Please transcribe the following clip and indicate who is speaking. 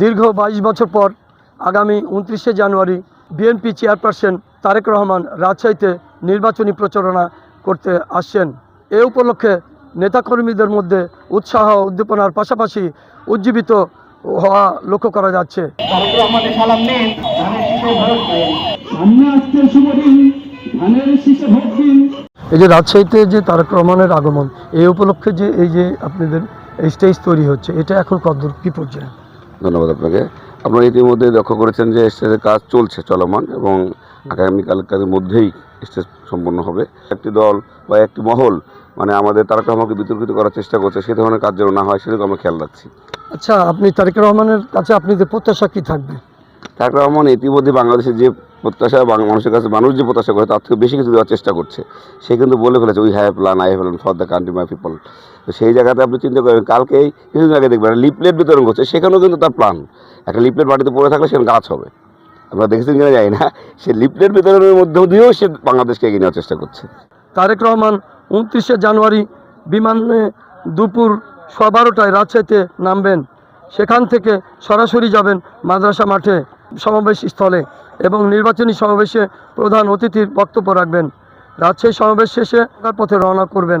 Speaker 1: দীর্ঘ 22 বছর পর আগামী 29শে জানুয়ারি বিএনপি চেয়ারপারসন তারেক রহমান রাজশাহীতে নির্বাচনী প্রচারণা করতে আসছেন। এ উপলক্ষে নেতাকর্মীদের মধ্যে উৎসাহ উদ্দীপনার পাশাপাশি উজ্জীবিত হওয়া লক্ষ্য করা যাচ্ছে। এই যে রাজশাহীতে যে তারেক রহমানের আগমন, এই উপলক্ষে যে এই যে আপনাদের স্টেজ তৈরি হচ্ছে, এটা এখন কতদূর কি পর্যায়ে?
Speaker 2: ধন্যবাদ আপনাকে। আপনারা ইতিমধ্যে লক্ষ্য করেছেন যে স্টেজের কাজ চলমান এবং আগামীকালকার মধ্যেই স্টেজ সম্পন্ন হবে। একটি দল বা একটি মহল আমাদের তারেক রহমানকে বিতর্কিত করার চেষ্টা করছে, সে ধরনের কাজ যেন না হয় সেদিকে আমরা খেয়াল রাখছি।
Speaker 1: আচ্ছা, আপনি তারেক রহমানের কাছে আপনাদের প্রত্যাশা কি থাকবে?
Speaker 2: তারেক রহমান ইতিমধ্যে বাংলাদেশের যে প্রত্যাশা, মানুষের কাছে মানুষ যে প্রত্যাশা করে তার থেকে বেশি কিছু দেওয়ার চেষ্টা করছে। সে কিন্তু বলে ফেলেছে we have plan, I have plan for the country my people. তো সেই জায়গাতে আপনি চিন্তা করেন, কালকেই কিছুদিন আগে দেখবেন লিফলেট বিতরণ করছে, সেখানেও কিন্তু তার প্ল্যান। একটা লিফলেট মাটিতে পড়ে থাকলে সেখানে গাছ হবে, আমরা দেখেছেন কিনা জানি না। সে লিফলেট বিতরণের মধ্য দিয়েও সে বাংলাদেশকে এগিয়ে নেওয়ার চেষ্টা করছে।
Speaker 1: তারেক রহমান 29শে জানুয়ারি বিমানে দুপুর 12টায় রাজশাহীতে নামবেন। সেখান থেকে সরাসরি যাবেন মাদ্রাসা মাঠে সমাবেশ স্থলে এবং নির্বাচনী সমাবেশে প্রধান অতিথির বক্তব্য রাখবেন। রাজশাহী সমাবেশ শেষে পথে রওনা করবেন।